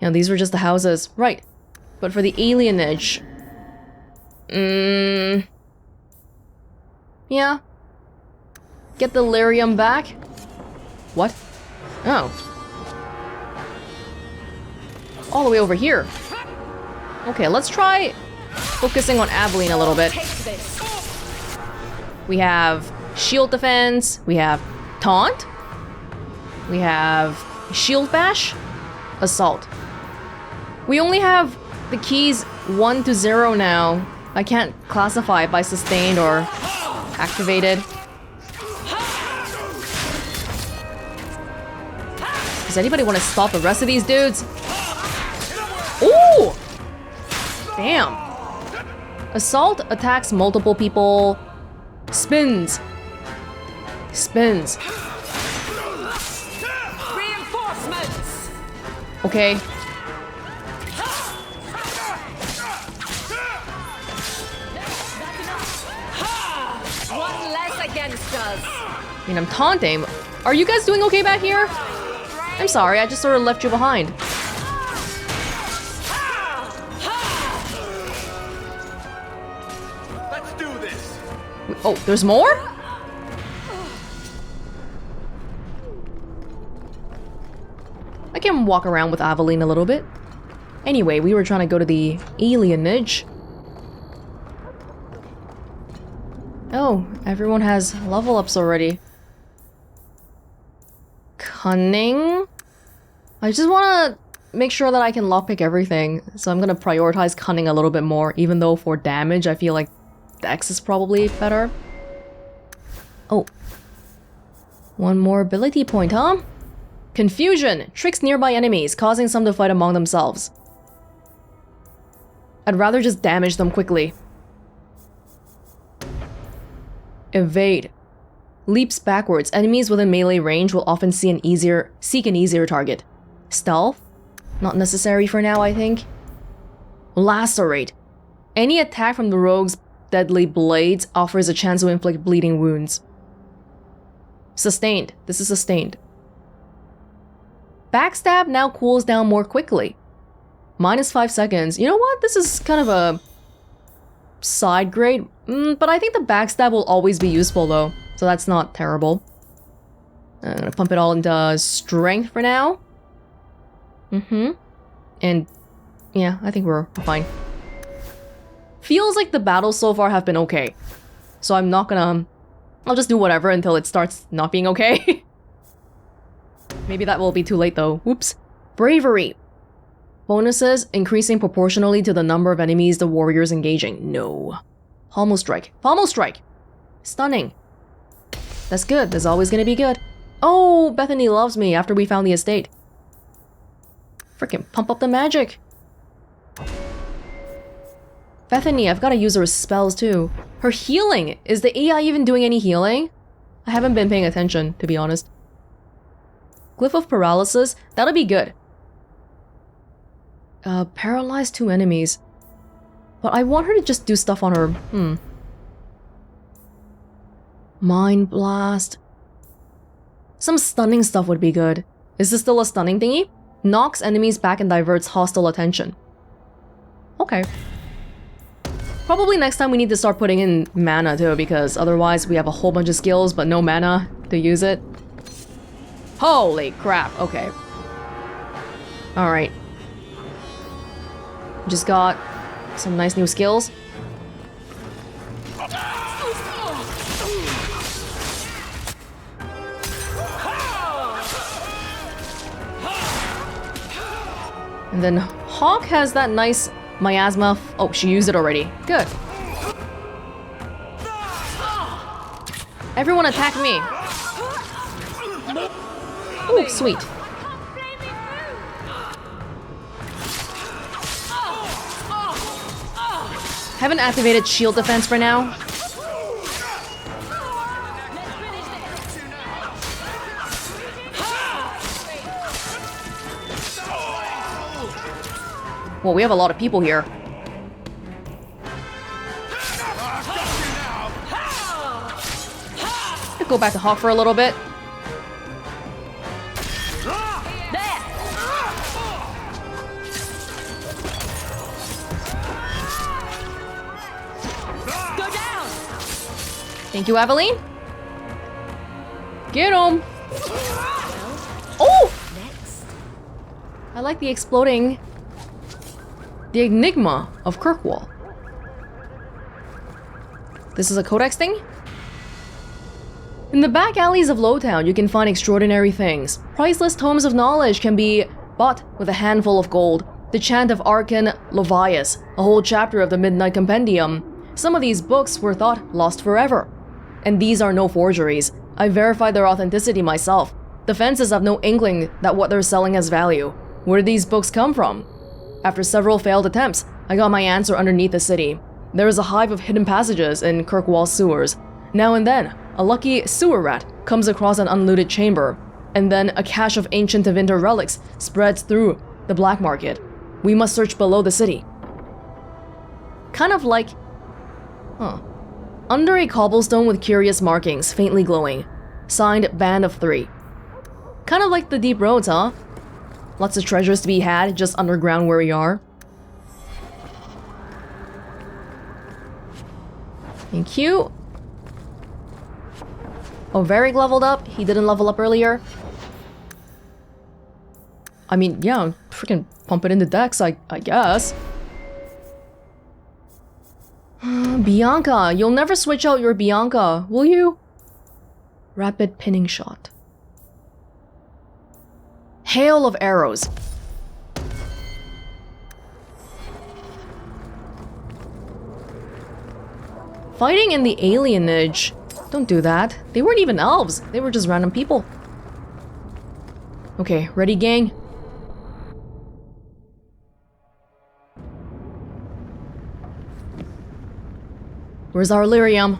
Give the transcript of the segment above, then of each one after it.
Yeah, these were just the houses. Right. But for the alienage... Yeah. Get the lyrium back? What? Oh. All the way over here. Okay, let's try focusing on Aveline a little bit. We have shield defense, we have taunt, we have shield bash, assault. We only have the keys 1 to 0 now. I can't classify it by sustained or activated. Does anybody want to stop the rest of these dudes? Ooh! Damn. Assault attacks multiple people. Spins. Spins. Reinforcements. Okay. One less against us. I mean, I'm taunting. Are you guys doing okay back here? I'm sorry, I just sort of left you behind. Let's do this. Oh, there's more? I can walk around with Aveline a little bit. Anyway, we were trying to go to the alienage. Oh, everyone has level ups already. Cunning? I just want to make sure that I can lockpick everything, so I'm gonna prioritize cunning a little bit more, even though for damage I feel like Dex is probably better. Oh. One more ability point, huh? Confusion! Tricks nearby enemies, causing some to fight among themselves. I'd rather just damage them quickly. Evade. Leaps backwards. Enemies within melee range will often seek an easier target. Stealth? Not necessary for now, I think. Lacerate. Any attack from the rogue's deadly blades offers a chance to inflict bleeding wounds. Sustained. This is sustained. Backstab now cools down more quickly. -5 seconds. You know what? This is kind of a side grade. But I think the backstab will always be useful though. So that's not terrible. I'm gonna pump it all into strength for now. And yeah, I think we're fine. Feels like the battles so far have been okay. So I'm not gonna... I'll just do whatever until it starts not being okay. Maybe that will be too late though. Whoops. Bravery. Bonuses increasing proportionally to the number of enemies the warrior's engaging. No. Pommel strike. Pommel strike! Stunning. That's good. That's always gonna be good. Oh, Bethany loves me after we found the estate. Frickin' pump up the magic. Bethany, I've gotta use her spells too. Her healing! Is the AI even doing any healing? I haven't been paying attention, to be honest. Glyph of Paralysis? That'll be good. Paralyze 2 enemies. But I want her to just do stuff on her. Mind Blast. Some stunning stuff would be good. Is this still a stunning thingy? Knocks enemies back and diverts hostile attention. Okay. Probably next time we need to start putting in mana too, because otherwise we have a whole bunch of skills but no mana to use it. Holy crap, okay. Alright. Just got some nice new skills. And then Hawke has that nice miasma. Oh, she used it already. Good. Everyone attack me. Oh, sweet. Haven't activated shield defense for now. Well, we have a lot of people here. I'll go back to Hawke for a little bit. Thank you, Aveline. Get him! Oh! Next. I like the exploding... The enigma of Kirkwall. This is a codex thing? In the back alleys of Lowtown, you can find extraordinary things. Priceless tomes of knowledge can be bought with a handful of gold. The Chant of Arcan Lovias, a whole chapter of the Midnight Compendium. Some of these books were thought lost forever. And these are no forgeries. I verified their authenticity myself. The fences have no inkling that what they're selling has value. Where did these books come from? After several failed attempts, I got my answer underneath the city. There is a hive of hidden passages in Kirkwall sewers. Now and then, a lucky sewer rat comes across an unlooted chamber, and then a cache of ancient Tevinter relics spreads through the black market. We must search below the city. Kind of like... Under a cobblestone with curious markings, faintly glowing. Signed, Band of 3. Kind of like the deep roads, huh? Lots of treasures to be had just underground where we are. Thank you. Oh, Varric leveled up. He didn't level up earlier. I mean, yeah, freaking pump it into Dex, I guess. Bianca, you'll never switch out your Bianca, will you? Rapid pinning shot. Hail of arrows. Fighting in the alienage. Don't do that. They weren't even elves. They were just random people. Okay, ready, gang? Where's our lyrium?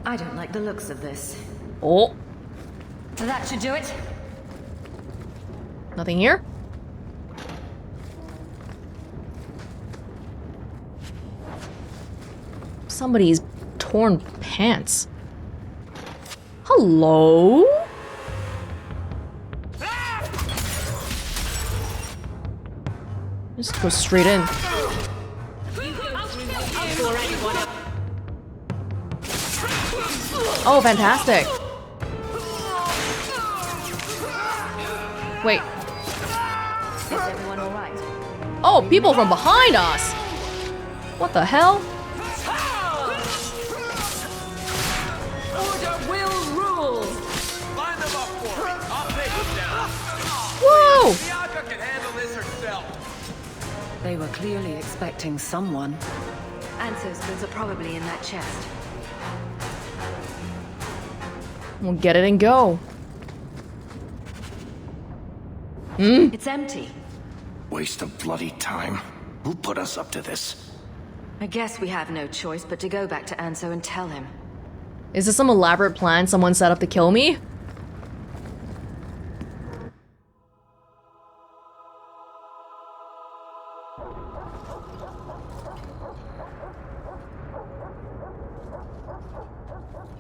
I don't like the looks of this. Oh. That should do it. Nothing here? Somebody's torn pants. Hello? Just go straight in. Oh, fantastic. Wait. Is everyone all right? Oh, people from behind us! What the hell? Order will rule. Line them up for me. I'll take them down. Whoa! Bianca can handle this herself. They were clearly expecting someone. Anso's goods are probably in that chest. We'll get it and go. It's empty. Waste of bloody time. Who put us up to this? I guess we have no choice but to go back to Anso and tell him. Is this some elaborate plan someone set up to kill me?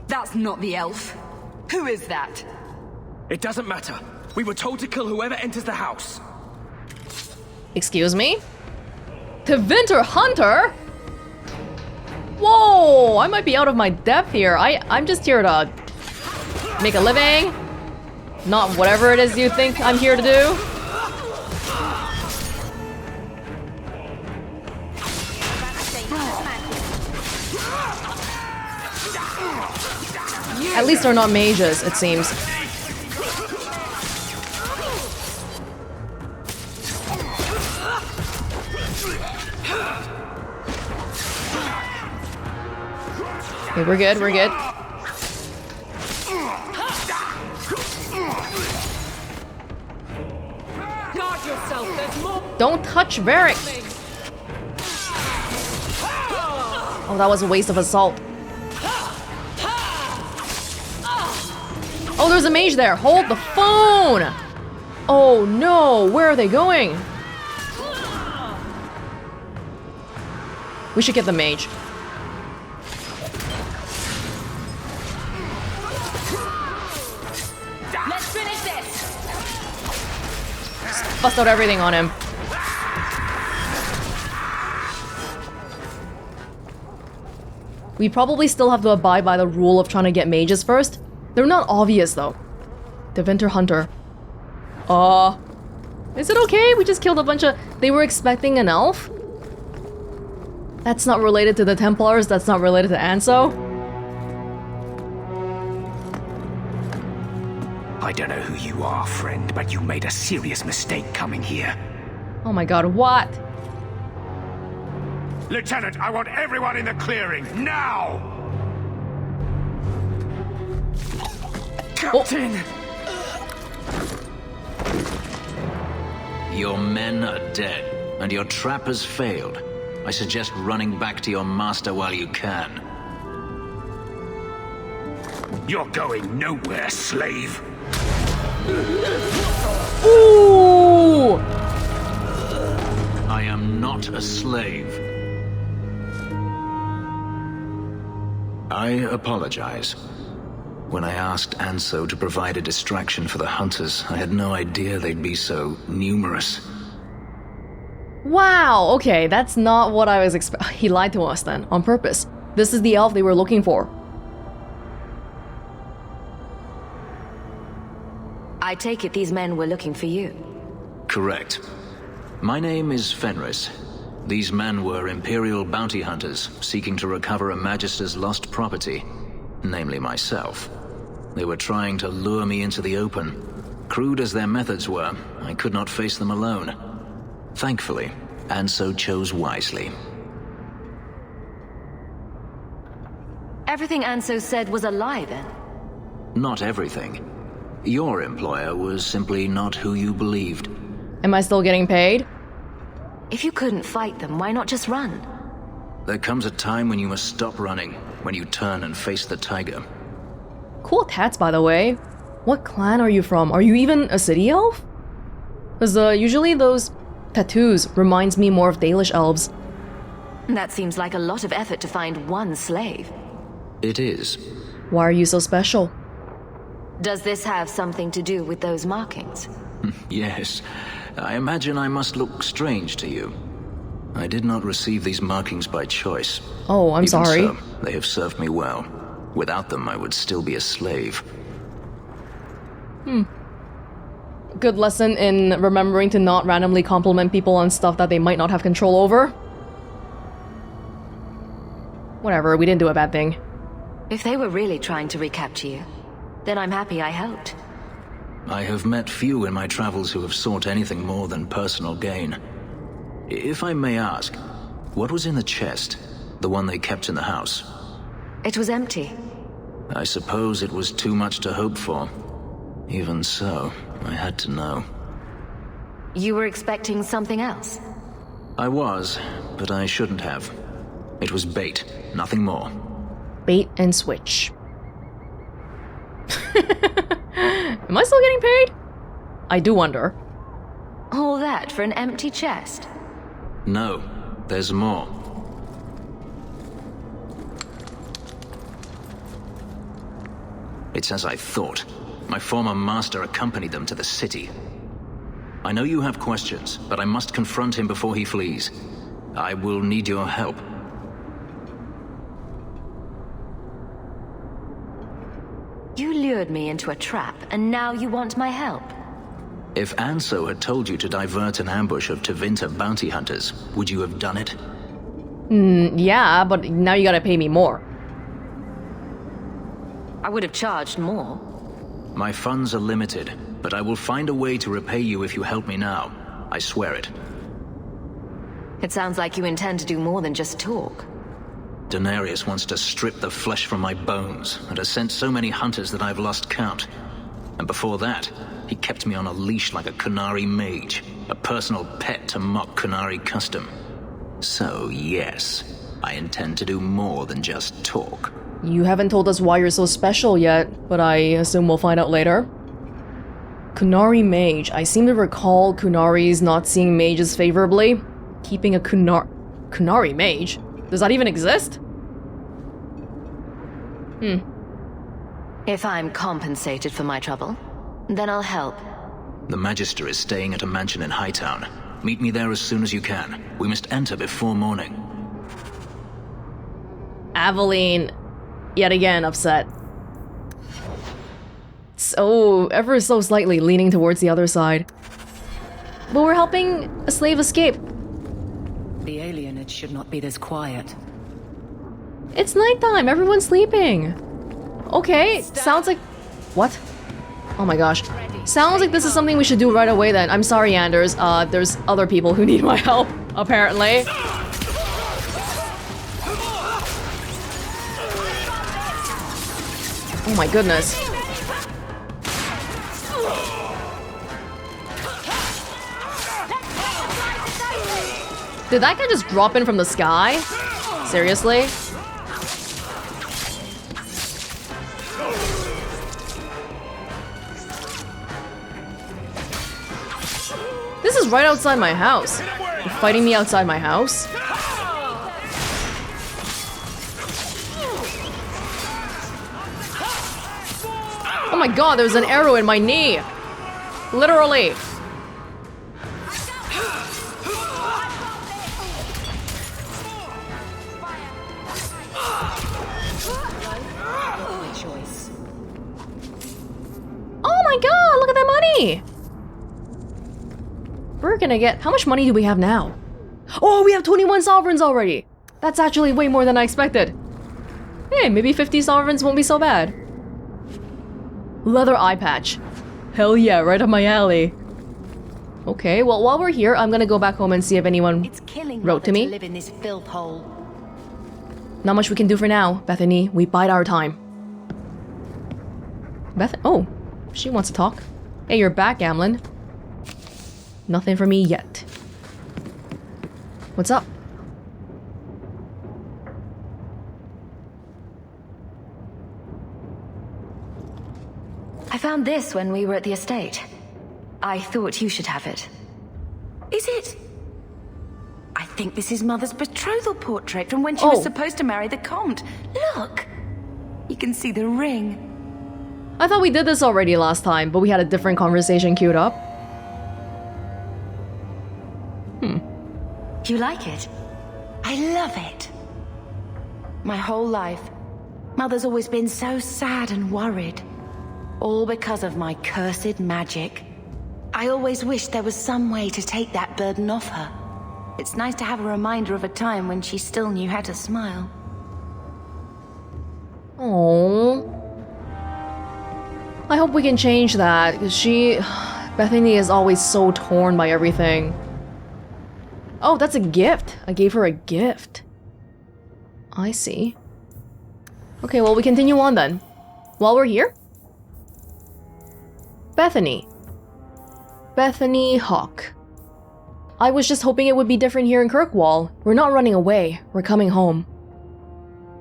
That's not the elf. Who is that? It doesn't matter. We were told to kill whoever enters the house. Excuse me? Tevinter Hunter? Whoa! I might be out of my depth here. I'm just here to make a living. Not whatever it is you think I'm here to do. At least they're not mages, it seems. Okay, we're good, we're good. Guard yourself, there's more. Don't touch Varric! Oh, that was a waste of assault. Oh, there's a mage there! Hold the phone! Oh no, where are they going? We should get the mage. Let's finish this. Bust out everything on him. We probably still have to abide by the rule of trying to get mages first. They're not obvious though. Tevinter Hunter. Is it okay? We just killed a bunch of... They were expecting an elf? That's not related to the Templars, that's not related to Anso. I don't know who you are, friend, but you made a serious mistake coming here. Oh my god, what? Lieutenant, I want everyone in the clearing, now! Captain! Your men are dead, and your trap has failed. I suggest running back to your master while you can. You're going nowhere, slave! Ooh! I am not a slave. I apologize. When I asked Anso to provide a distraction for the hunters, I had no idea they'd be so numerous. Wow, okay, that's not what I was expecting. He lied to us then, on purpose. This is the elf they were looking for. I take it these men were looking for you. Correct. My name is Fenris. These men were Imperial bounty hunters seeking to recover a Magister's lost property, namely myself. They were trying to lure me into the open. Crude as their methods were, I could not face them alone. Thankfully, Anso chose wisely. Everything Anso said was a lie then? Not everything. Your employer was simply not who you believed. Am I still getting paid? If you couldn't fight them, why not just run? There comes a time when you must stop running, when you turn and face the tiger. Cool tats, by the way. What clan are you from? Are you even a city elf? Because usually those tattoos reminds me more of Dalish elves. That seems like a lot of effort to find one slave. It is. Why are you so special? Does this have something to do with those markings? Yes. I imagine I must look strange to you. I did not receive these markings by choice. Oh, I'm sorry. So, they have served me well. Without them, I would still be a slave. Good lesson in remembering to not randomly compliment people on stuff that they might not have control over. Whatever, we didn't do a bad thing. If they were really trying to recapture you, then I'm happy I helped. I have met few in my travels who have sought anything more than personal gain. If I may ask, what was in the chest? The one they kept in the house? It was empty. I suppose it was too much to hope for. Even so, I had to know. You were expecting something else? I was, but I shouldn't have. It was bait, nothing more. Bait and switch. Am I still getting paid? I do wonder. All that for an empty chest? No, there's more. It's as I thought. My former master accompanied them to the city. I know you have questions, but I must confront him before he flees. I will need your help. You lured me into a trap, and now you want my help? If Anso had told you to divert an ambush of Tevinter bounty hunters, would you have done it? Yeah, but now you gotta pay me more. I would have charged more. My funds are limited, but I will find a way to repay you if you help me now. I swear it. It sounds like you intend to do more than just talk. Denarius wants to strip the flesh from my bones, and has sent so many hunters that I've lost count. And before that, he kept me on a leash like a Qunari mage, a personal pet to mock Qunari custom. So yes, I intend to do more than just talk. You haven't told us why you're so special yet, but I assume we'll find out later. Qunari mage. I seem to recall Qunaris not seeing mages favorably. Keeping a Qunari mage? Does that even exist? If I'm compensated for my trouble, then I'll help. The Magister is staying at a mansion in Hightown. Meet me there as soon as you can. We must enter before morning. Aveline, yet again, upset. So, ever so slightly leaning towards the other side. But we're helping a slave escape. The alienage should not be this quiet. It's nighttime, everyone's sleeping. Okay, sounds like... What? Oh my gosh. Sounds like this is something we should do right away then. I'm sorry, Anders. There's other people who need my help, apparently. Oh my goodness. Did that guy just drop in from the sky? Seriously? This is right outside my house. You're fighting me outside my house? Oh my god, there's an arrow in my knee! Literally! Oh my god, look at that money! We're gonna get... How much money do we have now? Oh, we have 21 sovereigns already! That's actually way more than I expected. Hey, maybe 50 sovereigns won't be so bad. Leather eye patch. Hell yeah, right up my alley. Okay, well, while we're here, I'm gonna go back home and see if anyone wrote to me. Live in this filth hole. Not much we can do for now, Bethany. We bide our time. Oh, she wants to talk. Hey, you're back, Gamlin. Nothing for me yet. What's up? I found this when we were at the estate. I thought you should have it. Is it? I think this is Mother's betrothal portrait from when she was supposed to marry the Comte. Look! You can see the ring. I thought we did this already last time, but we had a different conversation queued up. You like it? I love it. My whole life, Mother's always been so sad and worried. All because of my cursed magic. I always wished there was some way to take that burden off her. It's nice to have a reminder of a time when she still knew how to smile. Oh. I hope we can change that, because Bethany is always so torn by everything. Oh, that's a gift. I gave her a gift. I see. Okay, well, we continue on then. While we're here. Bethany. Bethany Hawke. I was just hoping it would be different here in Kirkwall. We're not running away. We're coming home.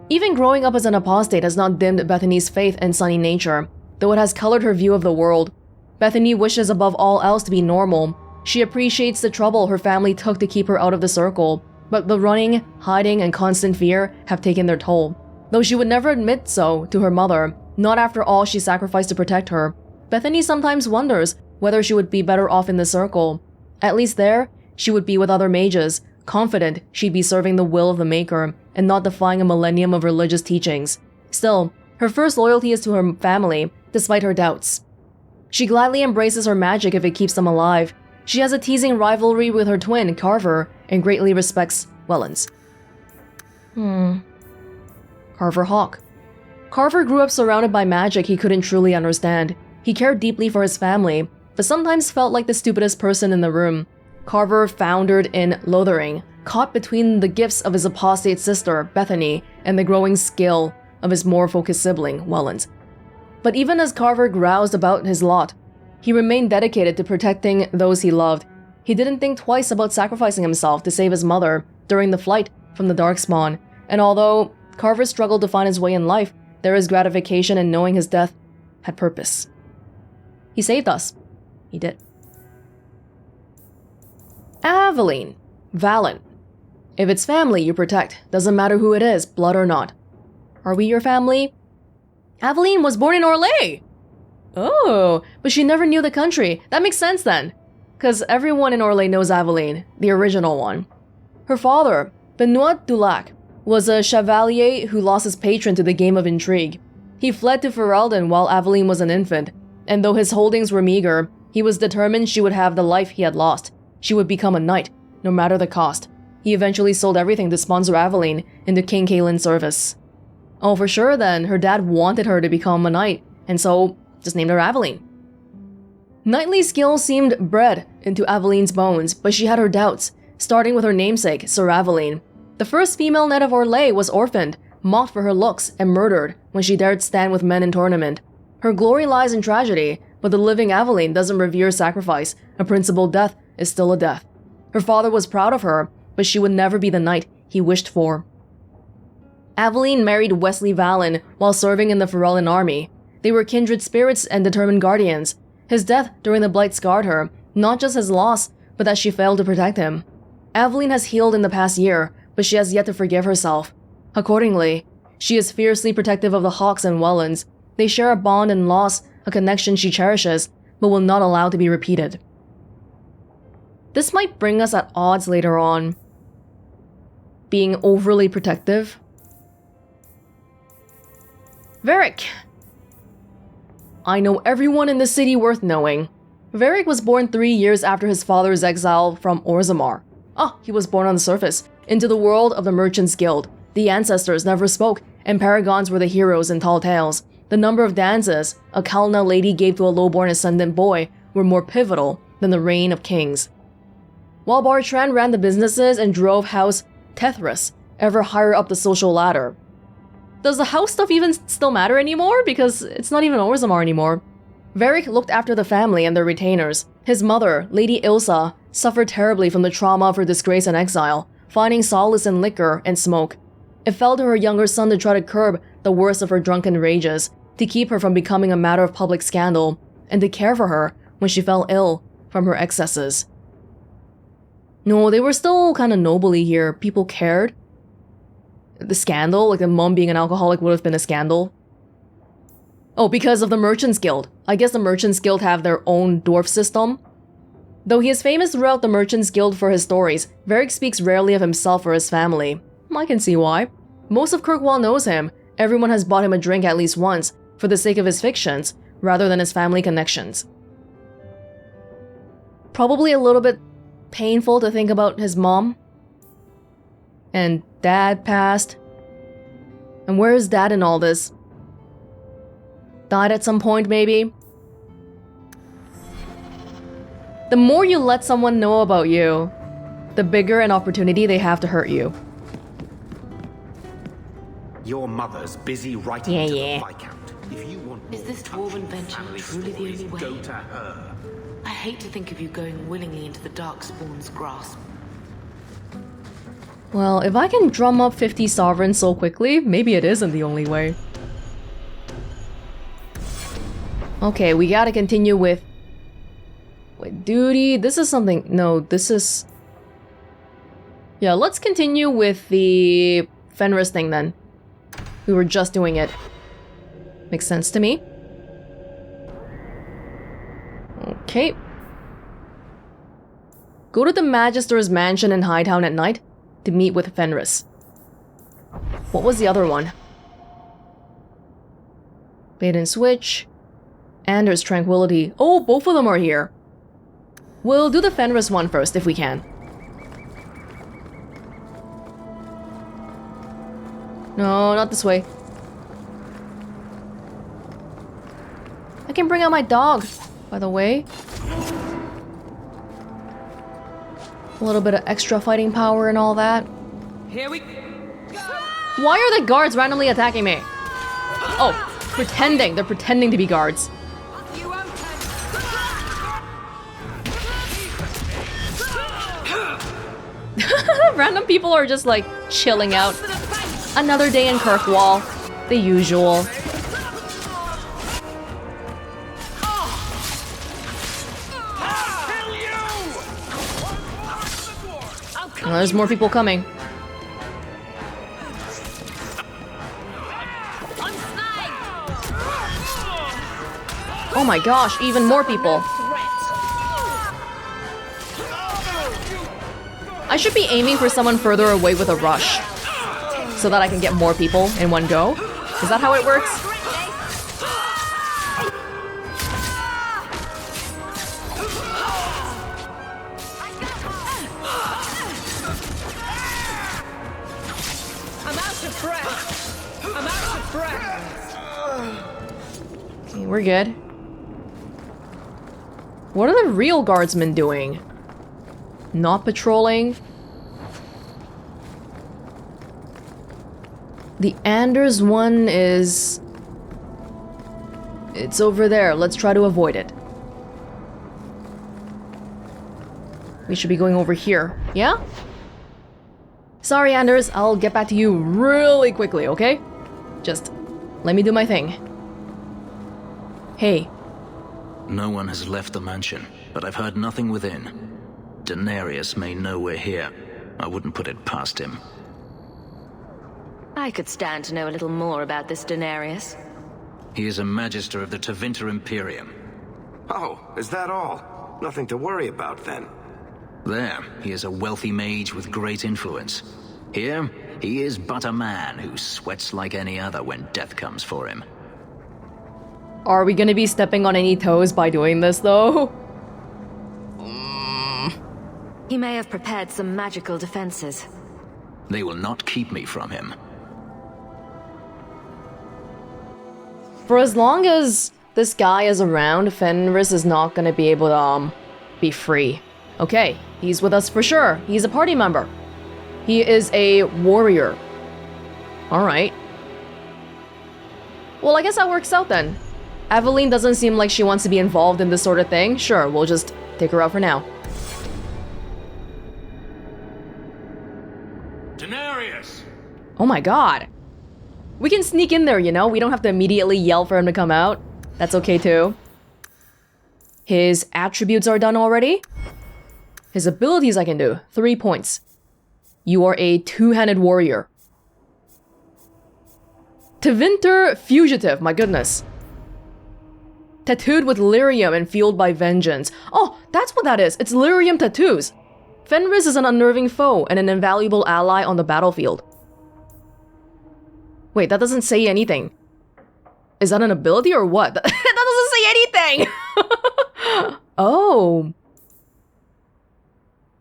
Even growing up as an apostate has not dimmed Bethany's faith in sunny nature, though it has colored her view of the world. Bethany wishes above all else to be normal. She appreciates the trouble her family took to keep her out of the circle, but the running, hiding, and constant fear have taken their toll. Though she would never admit so to her mother, not after all she sacrificed to protect her, Bethany sometimes wonders whether she would be better off in the circle. At least there, she would be with other mages, confident she'd be serving the will of the Maker, and not defying a millennium of religious teachings. Still, her first loyalty is to her family, despite her doubts. She gladly embraces her magic if it keeps them alive. She has a teasing rivalry with her twin, Carver, and greatly respects Welonz. Carver Hawke. Carver grew up surrounded by magic he couldn't truly understand. He cared deeply for his family, but sometimes felt like the stupidest person in the room. Carver foundered in loathing, caught between the gifts of his apostate sister, Bethany, and the growing skill of his more focused sibling, Welonz. But even as Carver groused about his lot, he remained dedicated to protecting those he loved. He didn't think twice about sacrificing himself to save his mother during the flight from the Darkspawn, and although Carver struggled to find his way in life, there is gratification in knowing his death had purpose. He saved us. He did. Aveline. Valen. If it's family you protect, doesn't matter who it is, blood or not. Are we your family? Aveline was born in Orlais! Oh, but she never knew the country. That makes sense then. Because everyone in Orlais knows Aveline, the original one. Her father, Benoit Dulac, was a chevalier who lost his patron to the game of intrigue. He fled to Ferelden while Aveline was an infant, and though his holdings were meager, he was determined she would have the life he had lost. She would become a knight, no matter the cost. He eventually sold everything to sponsor Aveline into King Caelin's service. Oh, for sure then, her dad wanted her to become a knight, and so just named her Aveline. Knightly skill seemed bred into Aveline's bones, but she had her doubts, starting with her namesake, Sir Aveline. The first female knight of Orlais was orphaned, mocked for her looks, and murdered when she dared stand with men in tournament. Her glory lies in tragedy, but the living Aveline doesn't revere sacrifice. A principled death is still a death. Her father was proud of her, but she would never be the knight he wished for. Aveline married Wesley Valen while serving in the Ferelden army. They were kindred spirits and determined guardians. His death during the Blight scarred her, not just his loss, but that she failed to protect him. Aveline has healed in the past year, but she has yet to forgive herself. Accordingly, she is fiercely protective of the Hawkes and Welonz. They share a bond and loss, a connection she cherishes, but will not allow to be repeated. This might bring us at odds later on. Being overly protective. Varric. I know everyone in the city worth knowing. Varric was born 3 years after his father's exile from Orzammar. He was born on the surface, into the world of the Merchants Guild. The ancestors never spoke, and paragons were the heroes in tall tales. The number of dances a Kalna lady gave to a lowborn ascendant boy were more pivotal than the reign of kings. While Bartran ran the businesses and drove House Tethris ever higher up the social ladder. Does the house stuff even still matter anymore? Because it's not even Orzammar anymore. Varric looked after the family and their retainers. His mother, Lady Ilsa, suffered terribly from the trauma of her disgrace and exile, finding solace in liquor and smoke. It fell to her younger son to try to curb the worst of her drunken rages, to keep her from becoming a matter of public scandal, and to care for her when she fell ill from her excesses. No, they were still kind of nobly here. People cared. The scandal, like the mom being an alcoholic, would have been a scandal. Oh, because of the Merchants Guild. I guess the Merchants Guild have their own dwarf system. Though he is famous throughout the Merchants Guild for his stories, Varric speaks rarely of himself or his family. I can see why. Most of Kirkwall knows him. Everyone has bought him a drink at least once, for the sake of his fictions, rather than his family connections. Probably a little bit painful to think about his mom. And dad passed. And where is dad in all this? Died at some point, maybe? The more you let someone know about you, the bigger an opportunity they have to hurt you. Your mother's busy writing to the Viscount. If you want Is this dwarven venture truly the only way? go to her. I hate to think of you going willingly into the Darkspawn's grasp. Well, if I can drum up 50 sovereigns so quickly, maybe it isn't the only way. Okay, we gotta continue with... Wait, duty? This is something... No, this is... Yeah, let's continue with the Fenris thing then. We were just doing it. Makes sense to me. Okay. Go to the Magister's mansion in Hightown at night to meet with Fenris. What was the other one? Bait and switch. Anders Tranquility. Oh, both of them are here. We'll do the Fenris one first if we can. No, not this way. I can bring out my dog, by the way. A little bit of extra fighting power and all that. Here we go. Why are the guards randomly attacking me? Oh, pretending. They're pretending to be guards. Random people are just like chilling out. Another day in Kirkwall. The usual. Oh, there's more people coming. Oh my gosh, even more people. I should be aiming for someone further away with a rush. so that I can get more people in one go. Is that how it works? I'm out of breath. I'm out of breath. Okay, we're good. What are the real guardsmen doing? Not patrolling? The Anders one is... It's over there. Let's try to avoid it. We should be going over here. Yeah? Sorry, Anders. I'll get back to you really quickly, okay? Just let me do my thing. Hey. No one has left the mansion, but I've heard nothing within. Daenerys may know we're here. I wouldn't put it past him. I could stand to know a little more about this Daenerys. He is a Magister of the Tevinter Imperium. Oh, is that all? Nothing to worry about then. There, he is a wealthy mage with great influence. Here, he is but a man who sweats like any other when death comes for him. Are we gonna be stepping on any toes by doing this, though? He may have prepared some magical defenses. They will not keep me from him. For as long as this guy is around, Fenris is not gonna be able to, be free. Okay, he's with us for sure. He's a party member. He is a warrior. Alright. Well, I guess that works out then. Aveline doesn't seem like she wants to be involved in this sort of thing. Sure, we'll just take her out for now. Daenerys! Oh my god. We can sneak in there, you know? We don't have to immediately yell for him to come out. That's okay too. His attributes are done already. His abilities I can do. 3 points. You are a two-handed warrior. Tevinter Fugitive, my goodness. Tattooed with lyrium and fueled by vengeance. Oh, that's what that is. It's lyrium tattoos. Fenris is an unnerving foe and an invaluable ally on the battlefield. Wait, that doesn't say anything. Is that an ability or what? That doesn't say anything! Oh.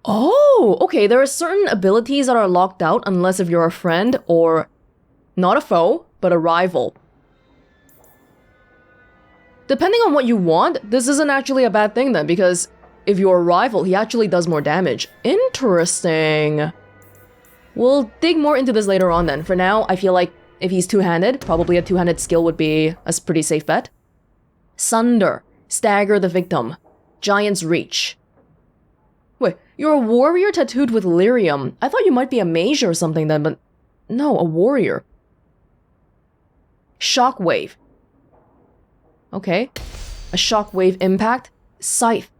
Oh, okay, there are certain abilities that are locked out unless if you're a friend or not a foe, but a rival. Depending on what you want, this isn't actually a bad thing then, because if you're a rival, he actually does more damage. Interesting. We'll dig more into this later on then. For now, I feel like if he's two-handed, probably a two-handed skill would be a pretty safe bet. Sunder. Stagger the victim. Giant's Reach. Wait, you're a warrior tattooed with lyrium. I thought you might be a mage or something then, but no, a warrior. Shockwave. Okay. A shockwave impact. Scythe.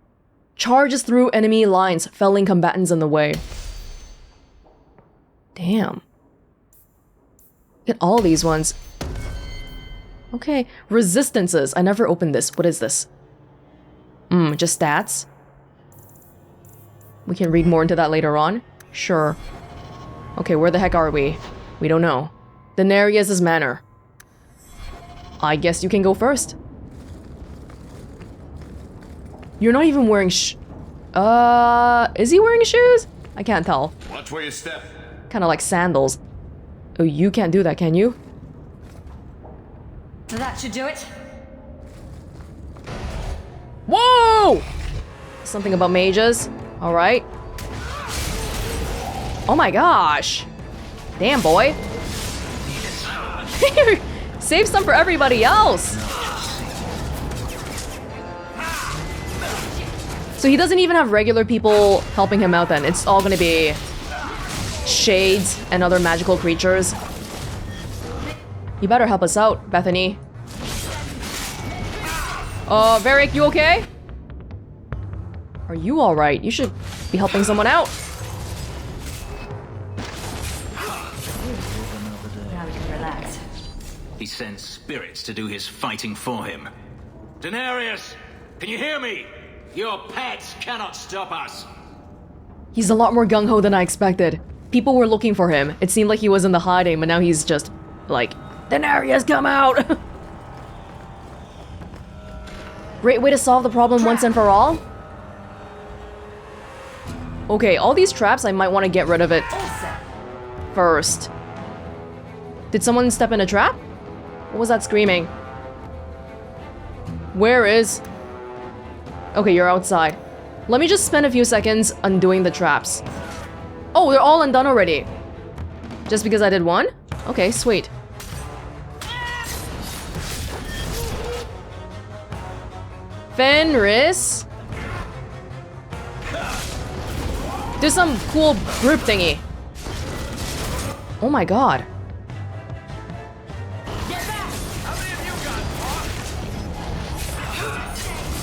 Charges through enemy lines, felling combatants in the way. Damn. Get all these ones. Okay. Resistances. I never opened this. What is this? Just stats. We can read more into that later on. Sure. Okay, where the heck are we? We don't know. Daenerys' manor. I guess you can go first. You're not even wearing is he wearing shoes? I can't tell. Watch where you step. Kind of like sandals. Oh, you can't do that, can you? That should do it. Whoa! Something about mages. Alright. Oh my gosh. Damn, boy. Save some for everybody else. So he doesn't even have regular people helping him out then. It's all gonna be shades and other magical creatures. You better help us out, Bethany. Varric, you okay? Are you alright? You should be helping someone out. Now we can relax. He sends spirits to do his fighting for him. Daenerys, can you hear me? Your pets cannot stop us. He's a lot more gung-ho than I expected. people were looking for him. It seemed like he was in the hiding, but now he's just like, Denarius, come out! Great way to solve the problem once and for all. Okay, all these traps, I might want to get rid of it first. Did someone step in a trap? What was that screaming? Where is... Okay, you're outside. Let me just spend a few seconds undoing the traps. Oh, they're all undone already. Just because I did one? Okay, sweet. Fenris. Do some cool group thingy. Oh my god.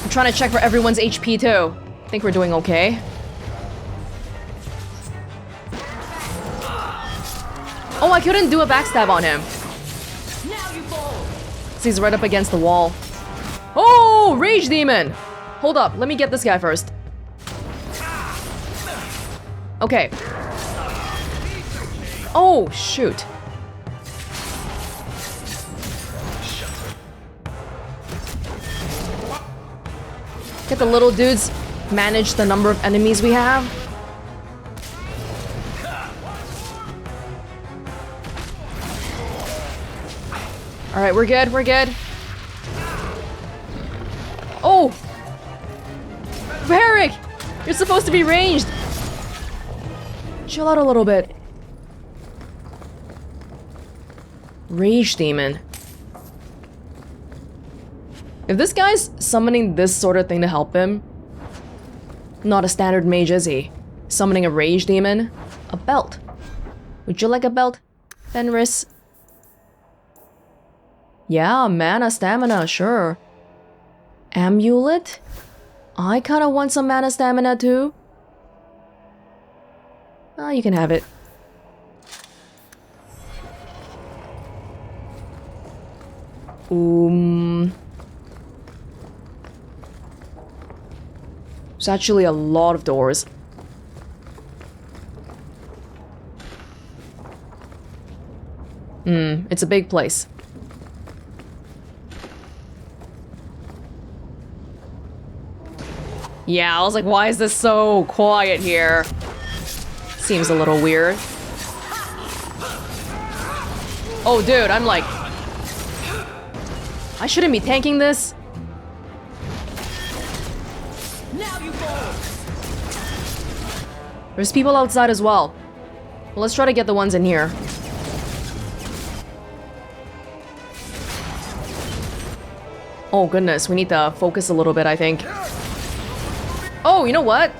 I'm trying to check for everyone's HP too. I think we're doing okay. Oh, I couldn't do a backstab on him. So he's right up against the wall. Oh, Rage Demon! Hold up, let me get this guy first. Okay. Oh, shoot. Get the little dudes manage the number of enemies we have. Alright, we're good, we're good. Oh! Varric! You're supposed to be ranged! Chill out a little bit. Rage Demon. If this guy's summoning this sort of thing to help him, not a standard mage, is he? Summoning a Rage Demon? A belt. Would you like a belt, Fenris? Yeah, mana, stamina, sure. Amulet? I kinda want some mana stamina too. Ah, you can have it. There's actually a lot of doors. It's a big place. Yeah, I was like, why is this so quiet here? Seems a little weird. Oh, dude, I'm like... I shouldn't be tanking this. There's people outside as well. Well, let's try to get the ones in here. Oh goodness, we need to focus a little bit, I think. Oh, you know what?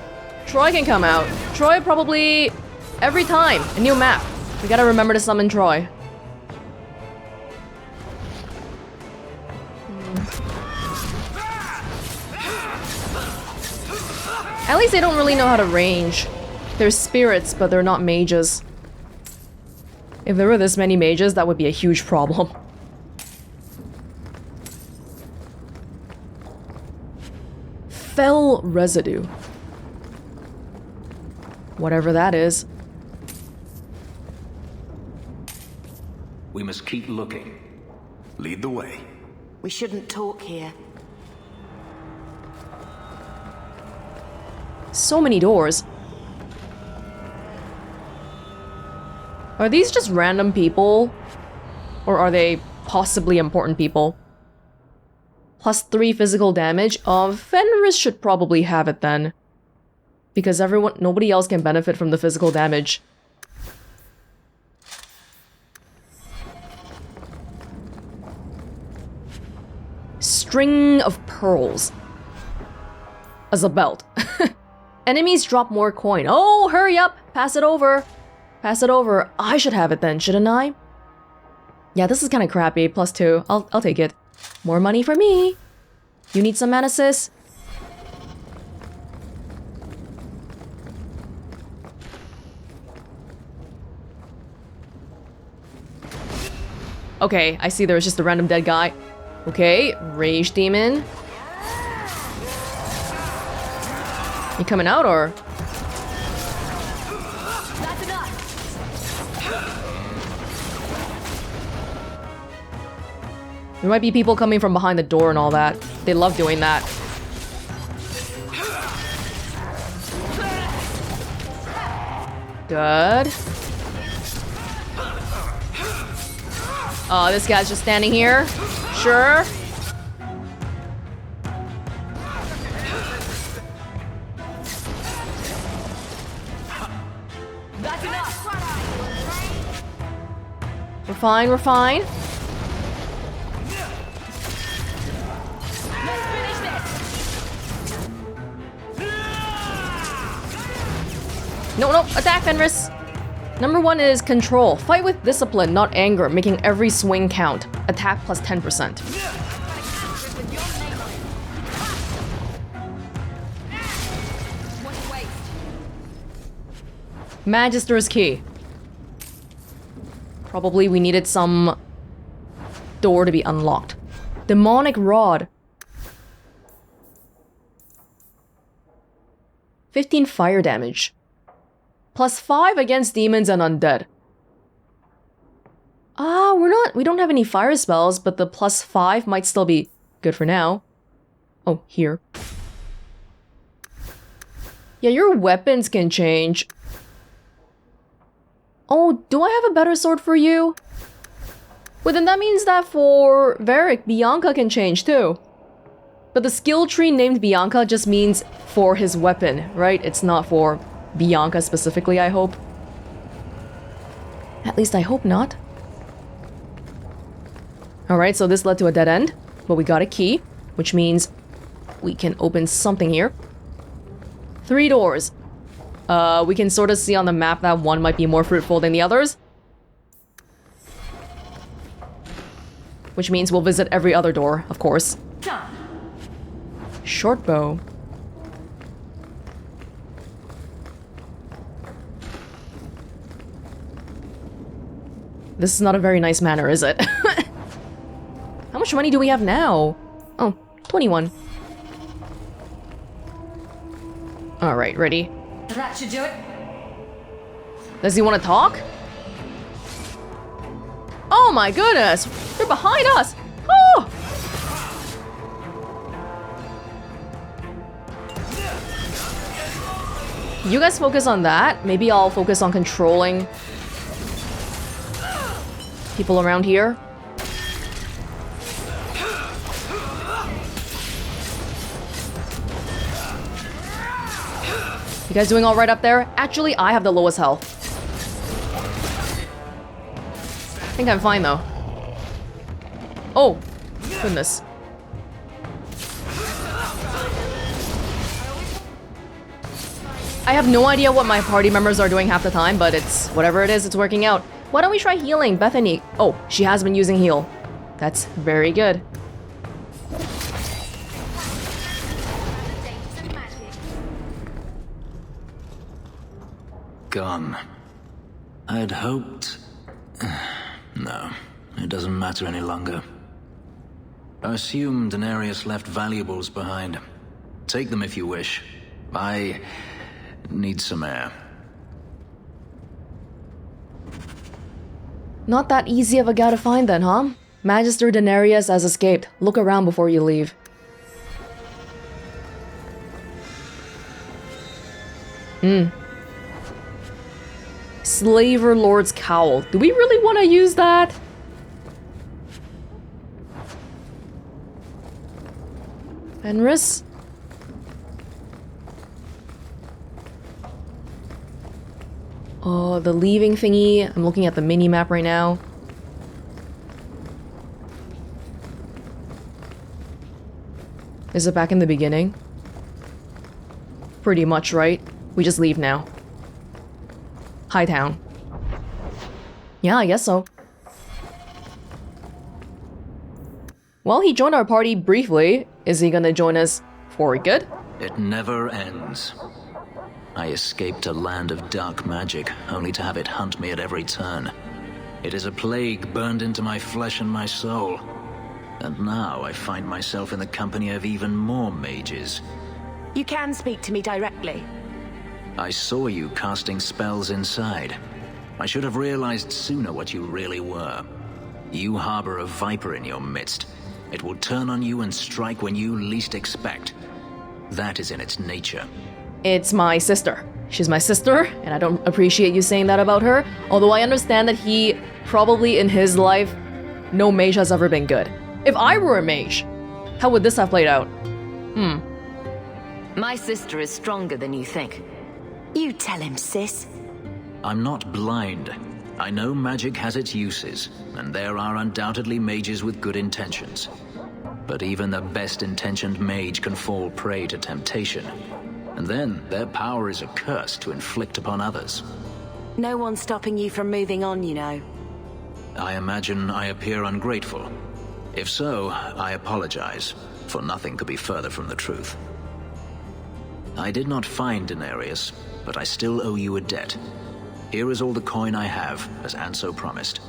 Troy can come out. Troy probably... every time. A new map. We gotta remember to summon Troy. At least they don't really know how to range. They're spirits, but they're not mages. If there were this many mages, that would be a huge problem. Fell residue. Whatever that is. We must keep looking. Lead the way. We shouldn't talk here. So many doors. Are these just random people? Or are they possibly important people? +3 physical damage. Fenris should probably have it then. Because nobody else can benefit from the physical damage. String of pearls. As a belt. Enemies drop more coin. Oh, hurry up! Pass it over. Pass it over. I should have it then, shouldn't I? Yeah, this is kind of crappy. +2. I'll take it. More money for me. You need some mana, sis? Okay, I see there's just a random dead guy. Okay, Rage Demon. You coming out, or? There might be people coming from behind the door and all that. They love doing that. Good. Oh, this guy's just standing here. Sure. That's enough. We're fine, we're fine. Let's finish this. No, no, attack, Fenris. Number 1 is control. Fight with discipline, not anger, making every swing count. Attack plus 10%. Magister's key. Probably we needed some door to be unlocked. Demonic rod. 15 fire damage. Plus 5 against demons and undead. We don't have any fire spells, but the plus 5 might still be good for now. Oh, here. Yeah, your weapons can change. Oh, do I have a better sword for you? Well, then that means that for Varric, Bianca can change too. But the skill tree named Bianca just means for his weapon, right? It's not for Bianca specifically, I hope. At least I hope not. Alright, so this led to a dead end, but we got a key, which means we can open something here. 3 doors. We can sort of see on the map that one might be more fruitful than the others. Which means we'll visit every other door, of course. Short bow. This is not a very nice manner, is it? How much money do we have now? Oh, 21. Alright, ready? That should do it. Does he want to talk? Oh my goodness! They're behind us! Oh! You guys focus on that. Maybe I'll focus on controlling people around here. You guys doing all right up there? Actually, I have the lowest health. I think I'm fine though. Oh, goodness. I have no idea what my party members are doing half the time, but it's whatever it is, it's working out. Why don't we try healing Bethany? Oh, she has been using heal. That's very good. Gone. I'd hoped... No, it doesn't matter any longer. I assume Daenerys left valuables behind. Take them if you wish. I need some air. Not that easy of a guy to find then, huh? Magister Daenerys has escaped. Look around before you leave. Slaver Lord's Cowl. Do we really want to use that? Fenris? Oh, the leaving thingy. I'm looking at the mini-map right now. Is it back in the beginning? Pretty much, right? We just leave now. Hightown. Yeah, I guess so. Well, he joined our party briefly. Is he gonna join us for good? It never ends. I escaped a land of dark magic, only to have it hunt me at every turn. It is a plague burned into my flesh and my soul. And now I find myself in the company of even more mages. You can speak to me directly. I saw you casting spells inside. I should have realized sooner what you really were. You harbor a viper in your midst. It will turn on you and strike when you least expect. That is in its nature. It's my sister. She's my sister, and I don't appreciate you saying that about her. Although I understand that he probably in his life, no mage has ever been good. If I were a mage, how would this have played out? My sister is stronger than you think. You tell him, sis. I'm not blind. I know magic has its uses, and there are undoubtedly mages with good intentions. But even the best-intentioned mage can fall prey to temptation. And then their power is a curse to inflict upon others. No one's stopping you from moving on, you know. I imagine I appear ungrateful. If so, I apologize, for nothing could be further from the truth. I did not find Denarius, but I still owe you a debt. Here is all the coin I have, as Anso promised.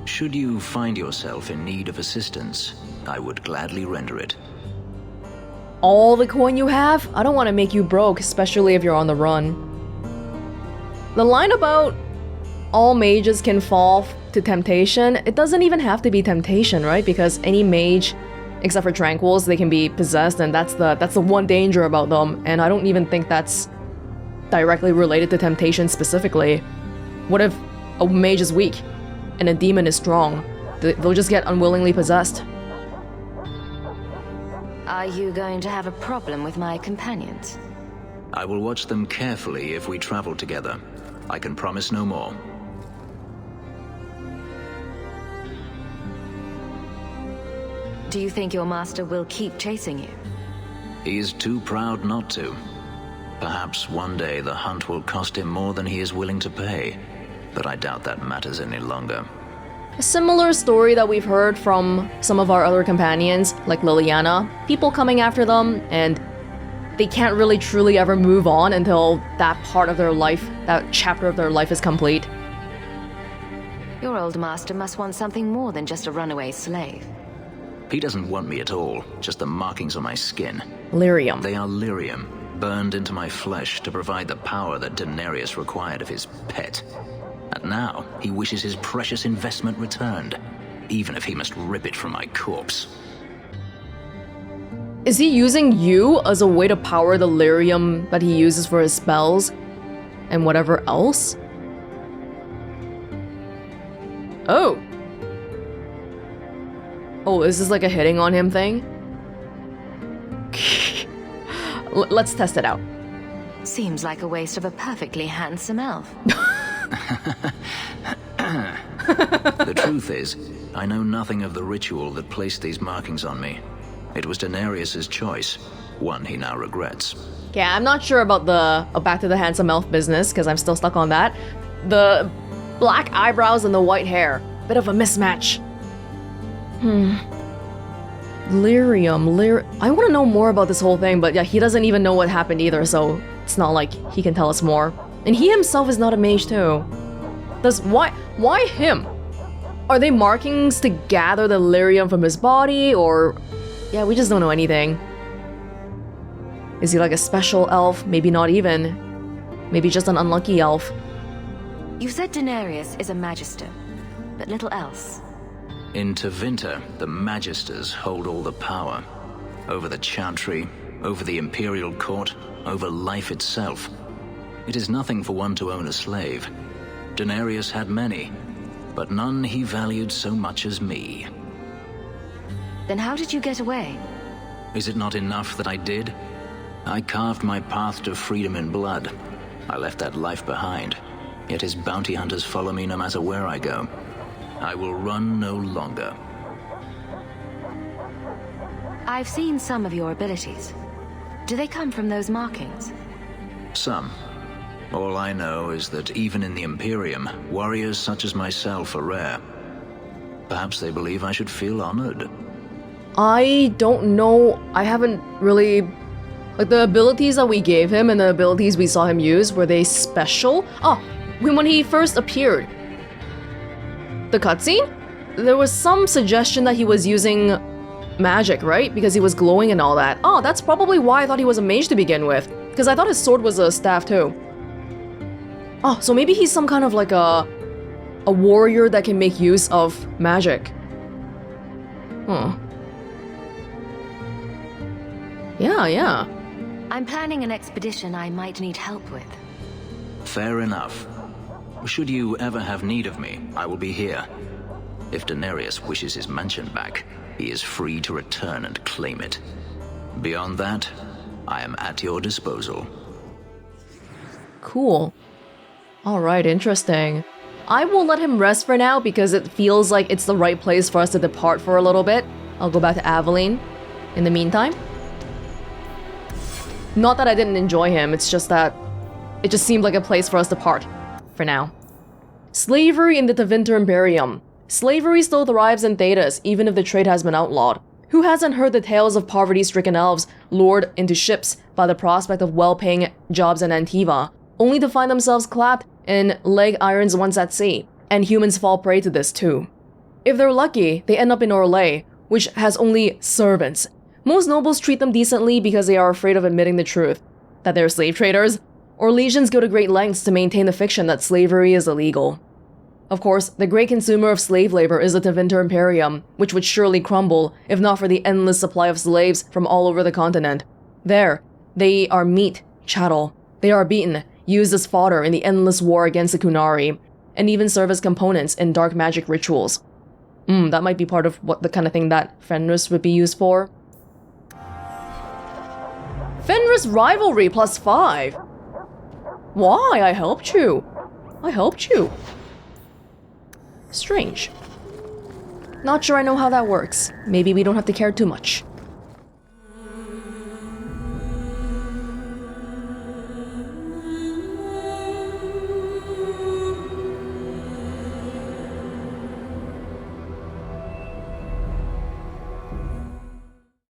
Should you find yourself in need of assistance, I would gladly render it. All the coin you have? I don't want to make you broke, especially if you're on the run. The line about all mages can fall to temptation, it doesn't even have to be temptation, right? Because any mage, except for tranquils, they can be possessed, and that's the one danger about them, and I don't even think that's directly related to temptation specifically. What if a mage is weak and a demon is strong? They'll just get unwillingly possessed. Are you going to have a problem with my companions? I will watch them carefully if we travel together. I can promise no more. Do you think your master will keep chasing you? He is too proud not to. Perhaps one day the hunt will cost him more than he is willing to pay, but I doubt that matters any longer. A similar story that we've heard from some of our other companions, like Liliana, people coming after them, and they can't really truly ever move on until that part of their life, that chapter of their life is complete. Your old master must want something more than just a runaway slave. He doesn't want me at all, just the markings on my skin. Lyrium. They are lyrium, burned into my flesh to provide the power that Denarius required of his pet. And now, he wishes his precious investment returned, even if he must rip it from my corpse. Is he using you as a way to power the lyrium that he uses for his spells? And whatever else? Oh. Oh, is this like a hitting on him thing? Let's test it out. Seems like a waste of a perfectly handsome elf. The truth is, I know nothing of the ritual that placed these markings on me. It was Denarius's choice, one he now regrets. Okay, I'm not sure about the back to the handsome elf business, because I'm still stuck on that. The black eyebrows and the white hair. Bit of a mismatch. Lyrium. I want to know more about this whole thing, but yeah, he doesn't even know what happened either, so it's not like he can tell us more. And he himself is not a mage too. Why him? Are they markings to gather the lyrium from his body, or... Yeah, we just don't know anything. Is he like a special elf? Maybe not even. Maybe just an unlucky elf. You said Denarius is a magister, but little else. In Tevinter, the Magisters hold all the power. Over the Chantry, over the Imperial Court, over life itself. It is nothing for one to own a slave. Denarius had many, but none he valued so much as me. Then how did you get away? Is it not enough that I did? I carved my path to freedom in blood. I left that life behind, yet his bounty hunters follow me no matter where I go. I will run no longer. I've seen some of your abilities. Do they come from those markings? Some. All I know is that even in the Imperium, warriors such as myself are rare. Perhaps they believe I should feel honored. I don't know. I haven't really... Like, the abilities that we gave him and the abilities we saw him use, were they special? Oh, when he first appeared. The cutscene? There was some suggestion that he was using magic, right? Because he was glowing and all that. Oh, that's probably why I thought he was a mage to begin with. Because I thought his sword was a staff too. Oh, so maybe he's some kind of like a A warrior that can make use of magic. Huh. Yeah. I'm planning an expedition I might need help with. Fair enough. Should you ever have need of me, I will be here. If Daenerys wishes his mansion back, he is free to return and claim it. Beyond that, I am at your disposal. Cool. Alright, interesting. I will let him rest for now because it feels like it's the right place for us to depart for a little bit. I'll go back to Aveline in the meantime. Not that I didn't enjoy him, it's just that it just seemed like a place for us to part for now. Slavery in the Tevinter Imperium. Slavery still thrives in Thedas, even if the trade has been outlawed. Who hasn't heard the tales of poverty-stricken elves lured into ships by the prospect of well-paying jobs in Antiva, only to find themselves clapped in leg irons once at sea, and humans fall prey to this too. If they're lucky, they end up in Orlais, which has only servants. Most nobles treat them decently because they are afraid of admitting the truth, that they're slave traders. Orlesians go to great lengths to maintain the fiction that slavery is illegal. Of course, the great consumer of slave labor is the Tevinter Imperium, which would surely crumble if not for the endless supply of slaves from all over the continent. There, they are meat, chattel. They are beaten, used as fodder in the endless war against the Kunari, and even serve as components in dark magic rituals. That might be part of what the kind of thing that Fenris would be used for. Fenris rivalry +5. Why? I helped you. Strange. Not sure I know how that works. Maybe we don't have to care too much.